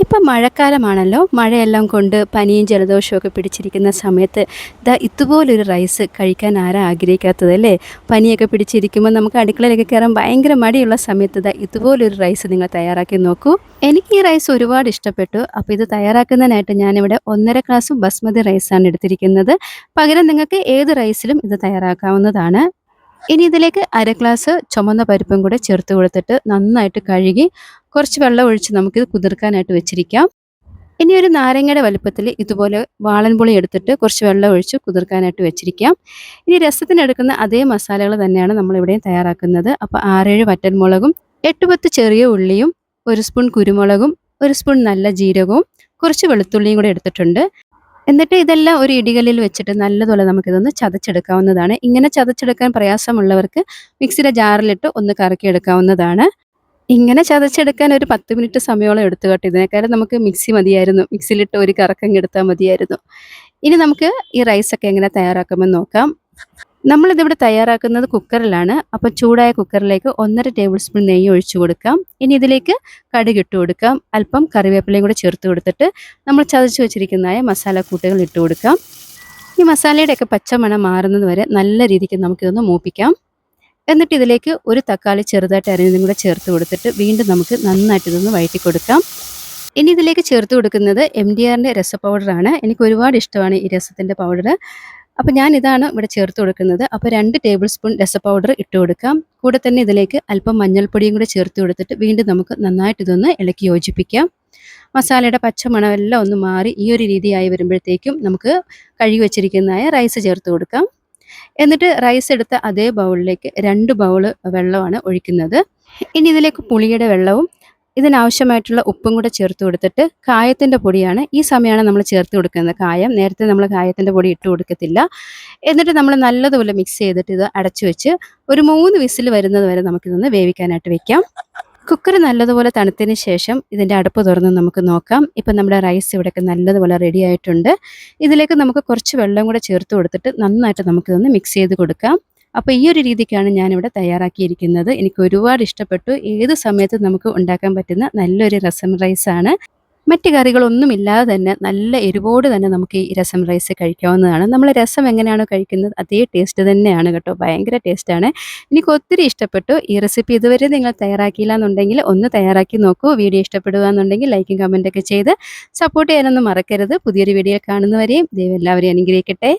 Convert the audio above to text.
ഇപ്പം മഴക്കാലമാണല്ലോ. മഴയെല്ലാം കൊണ്ട് പനിയും ജലദോഷമൊക്കെ പിടിച്ചിരിക്കുന്ന സമയത്ത് ഇതുപോലൊരു റൈസ് കഴിക്കാൻ ആരാ ആഗ്രഹിക്കാത്തത് അല്ലേ? പനിയൊക്കെ പിടിച്ചിരിക്കുമ്പോൾ നമുക്ക് അടുക്കളയിലൊക്കെ കയറാൻ ഭയങ്കര മടിയുള്ള സമയത്ത് ഇതുപോലൊരു റൈസ് നിങ്ങൾ തയ്യാറാക്കി നോക്കൂ. എനിക്ക് ഈ റൈസ് ഒരുപാട് ഇഷ്ടപ്പെട്ടു. അപ്പോൾ ഇത് തയ്യാറാക്കുന്നതിനായിട്ട് ഞാനിവിടെ 1.5 ഗ്ലാസ് ബസ്മതി റൈസാണ് എടുത്തിരിക്കുന്നത്. പകരം നിങ്ങൾക്ക് ഏത് റൈസിലും ഇത് തയ്യാറാക്കാവുന്നതാണ്. ഇനി ഇതിലേക്ക് 1/2 ഗ്ലാസ് ചുമന്ന പരിപ്പും കൂടെ ചേർത്ത് കൊടുത്തിട്ട് നന്നായിട്ട് കഴുകി കുറച്ച് വെള്ളം ഒഴിച്ച് നമുക്കിത് കുതിർക്കാനായിട്ട് വെച്ചിരിക്കാം. ഇനി ഒരു നാരങ്ങയുടെ വലുപ്പത്തിൽ ഇതുപോലെ വാളൻപുളി എടുത്തിട്ട് കുറച്ച് വെള്ളം ഒഴിച്ച് കുതിർക്കാനായിട്ട് വെച്ചിരിക്കാം. ഇനി രസത്തിനെടുക്കുന്ന അതേ മസാലകൾ തന്നെയാണ് നമ്മളിവിടെയും തയ്യാറാക്കുന്നത്. അപ്പോൾ 6-7 വറ്റൽമുളകും 8-10 ചെറിയ ഉള്ളിയും 1 സ്പൂൺ കുരുമുളകും 1 സ്പൂൺ നല്ല ജീരകവും കുറച്ച് വെളുത്തുള്ളിയും കൂടെ എടുത്തിട്ടുണ്ട്. എന്നിട്ട് ഇതെല്ലാം ഒരു ഇടികല്ലിൽ വെച്ചിട്ട് നല്ലതുപോലെ നമുക്കിതൊന്ന് ചതച്ചെടുക്കാവുന്നതാണ്. ഇങ്ങനെ ചതച്ചെടുക്കാൻ പ്രയാസമുള്ളവർക്ക് മിക്സിയുടെ ജാറിലിട്ട് ഒന്ന് കറക്കിയെടുക്കാവുന്നതാണ്. ഇങ്ങനെ ചതച്ചെടുക്കാൻ ഒരു 10 മിനിറ്റ് സമയോളം എടുത്തു കേട്ടോ. ഇതിനേക്കാളും നമുക്ക് മിക്സി മതിയായിരുന്നു. മിക്സിയിലിട്ട് ഒരു കറക്കങ്ങ് എടുത്താൽ മതിയായിരുന്നു. ഇനി നമുക്ക് ഈ റൈസൊക്കെ എങ്ങനെ തയ്യാറാക്കുമെന്ന് നോക്കാം. നമ്മളിതിവിടെ തയ്യാറാക്കുന്നത് കുക്കറിലാണ്. അപ്പോൾ ചൂടായ കുക്കറിലേക്ക് 1.5 ടേബിൾ സ്പൂൺ നെയ്യ് ഒഴിച്ചു കൊടുക്കാം. ഇനി ഇതിലേക്ക് കടുക് ഇട്ട് കൊടുക്കാം. അല്പം കറിവേപ്പിലയും കൂടെ ചേർത്ത് കൊടുത്തിട്ട് നമ്മൾ ചതച്ച് വെച്ചിരിക്കുന്നതായ മസാലക്കൂട്ടുകൾ ഇട്ട് കൊടുക്കാം. ഈ മസാലയുടെയൊക്കെ പച്ചമണം മാറുന്നത് വരെ നല്ല രീതിക്ക് നമുക്കിതൊന്ന് മൂപ്പിക്കാം. എന്നിട്ട് ഇതിലേക്ക് ഒരു തക്കാളി ചെറുതായിട്ട് അരിഞ്ഞതും കൂടെ ചേർത്ത് കൊടുത്തിട്ട് വീണ്ടും നമുക്ക് നന്നായിട്ട് ഇതൊന്ന് വഴറ്റി കൊടുക്കാം. ഇനി ഇതിലേക്ക് ചേർത്ത് കൊടുക്കുന്നത് MDRൻ്റെ രസ പൗഡറാണ്. എനിക്ക് ഒരുപാട് ഇഷ്ടമാണ് ഈ രസത്തിൻ്റെ പൗഡർ. അപ്പോൾ ഞാൻ ഇതാണ് ഇവിടെ ചേർത്ത് കൊടുക്കുന്നത്. അപ്പോൾ 2 ടേബിൾ സ്പൂൺ രസ പൗഡർ ഇട്ട് കൊടുക്കാം. കൂടെ തന്നെ ഇതിലേക്ക് അല്പം മഞ്ഞൾപ്പൊടിയും കൂടെ ചേർത്ത് കൊടുത്തിട്ട് വീണ്ടും നമുക്ക് നന്നായിട്ട് ഇതൊന്ന് ഇളക്കി യോജിപ്പിക്കാം. മസാലയുടെ പച്ചമണമെല്ലാം ഒന്ന് മാറി ഈ ഒരു രീതിയായി വരുമ്പോഴത്തേക്കും നമുക്ക് കഴുകി വെച്ചിരിക്കുന്നതായ റൈസ് ചേർത്ത് കൊടുക്കാം. എന്നിട്ട് റൈസ് എടുത്ത അതേ ബൗളിലേക്ക് 2 ബൗള് വെള്ളമാണ് ഒഴിക്കുന്നത്. ഇനി ഇതിലേക്ക് പുളിയുടെ വെള്ളവും ഇതിനാവശ്യമായിട്ടുള്ള ഉപ്പും കൂടെ ചേർത്ത് കൊടുത്തിട്ട് കായത്തിൻ്റെ പൊടിയാണ് ഈ സമയമാണ് നമ്മൾ ചേർത്ത് കൊടുക്കുന്നത്. കായം നേരത്തെ നമ്മൾ കായത്തിൻ്റെ പൊടി ഇട്ട് കൊടുക്കത്തില്ല. എന്നിട്ട് നമ്മൾ നല്ലതുപോലെ മിക്സ് ചെയ്തിട്ട് ഇത് അടച്ചു വെച്ച് ഒരു 3 വിസിൽ വരുന്നത് വരെ നമുക്കിതൊന്ന് വേവിക്കാനായിട്ട് വെക്കാം. കുക്കർ നല്ലതുപോലെ തണുത്തതിന് ശേഷം ഇതിൻ്റെ അടുപ്പ് തുറന്ന് നമുക്ക് നോക്കാം. ഇപ്പം നമ്മുടെ റൈസ് ഇവിടെയൊക്കെ നല്ലതുപോലെ റെഡി ആയിട്ടുണ്ട്. ഇതിലേക്ക് നമുക്ക് കുറച്ച് വെള്ളം കൂടെ ചേർത്ത് കൊടുത്തിട്ട് നന്നായിട്ട് നമുക്കിതൊന്ന് മിക്സ് ചെയ്ത് കൊടുക്കാം. അപ്പോൾ ഈ ഒരു രീതിക്കാണ് ഞാനിവിടെ തയ്യാറാക്കിയിരിക്കുന്നത്. എനിക്ക് ഒരുപാട് ഇഷ്ടപ്പെട്ടു. ഏത് സമയത്തും നമുക്ക് ഉണ്ടാക്കാൻ പറ്റുന്ന നല്ലൊരു രസം റൈസാണ്. മറ്റ് കറികളൊന്നുമില്ലാതെ തന്നെ നല്ല എരിവോട് തന്നെ നമുക്ക് ഈ രസം റൈസ് കഴിക്കാവുന്നതാണ്. നമ്മൾ രസം എങ്ങനെയാണോ കഴിക്കുന്നത് അതേ ടേസ്റ്റ് തന്നെയാണ് കേട്ടോ. ഭയങ്കര ടേസ്റ്റാണ്. എനിക്ക് ഒത്തിരി ഇഷ്ടപ്പെട്ടു. ഈ റെസിപ്പി ഇതുവരെ നിങ്ങൾ തയ്യാറാക്കിയില്ല എന്നുണ്ടെങ്കിൽ ഒന്ന് തയ്യാറാക്കി നോക്കൂ. വീഡിയോ ഇഷ്ടപ്പെടുക എന്നുണ്ടെങ്കിൽ ലൈക്കും കമൻറ്റൊക്കെ ചെയ്ത് സപ്പോർട്ട് ചെയ്യാനൊന്നും മറക്കരുത്. പുതിയൊരു വീഡിയോ കാണുന്നവരെയും ദൈവം എല്ലാവരെയും അനുഗ്രഹിക്കട്ടെ.